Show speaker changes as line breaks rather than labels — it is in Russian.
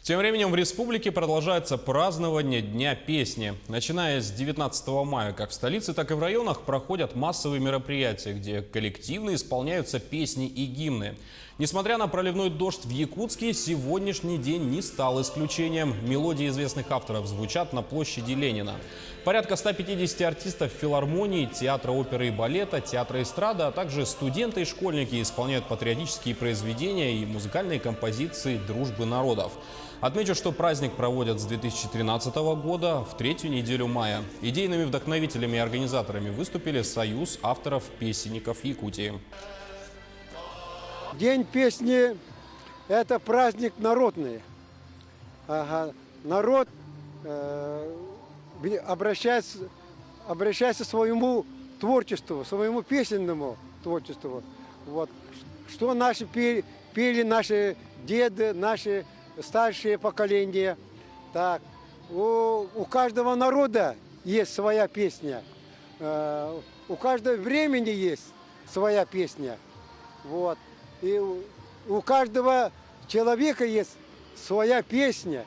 Тем временем в республике продолжается празднование Дня песни. Начиная с 19 мая, как в столице, так и в районах проходят массовые мероприятия, где коллективно исполняются песни и гимны. Несмотря на проливной дождь в Якутске, сегодняшний день не стал исключением. Мелодии известных авторов звучат на площади Ленина. Порядка 150 артистов филармонии, театра оперы и балета, театра эстрады, а также студенты и школьники исполняют патриотические произведения и музыкальные композиции дружбы народов. Отмечу, что праздник проводят с 2013 года в третью неделю мая. Идейными вдохновителями и организаторами выступили Союз авторов-песенников Якутии.
День песни – это праздник народный. Народ обращается к своему творчеству, своему песенному творчеству. Вот. Что наши пели наши деды, наши старшие поколения. Так. У каждого народа есть своя песня. У каждого времени есть своя песня. Вот. И у каждого человека есть своя песня.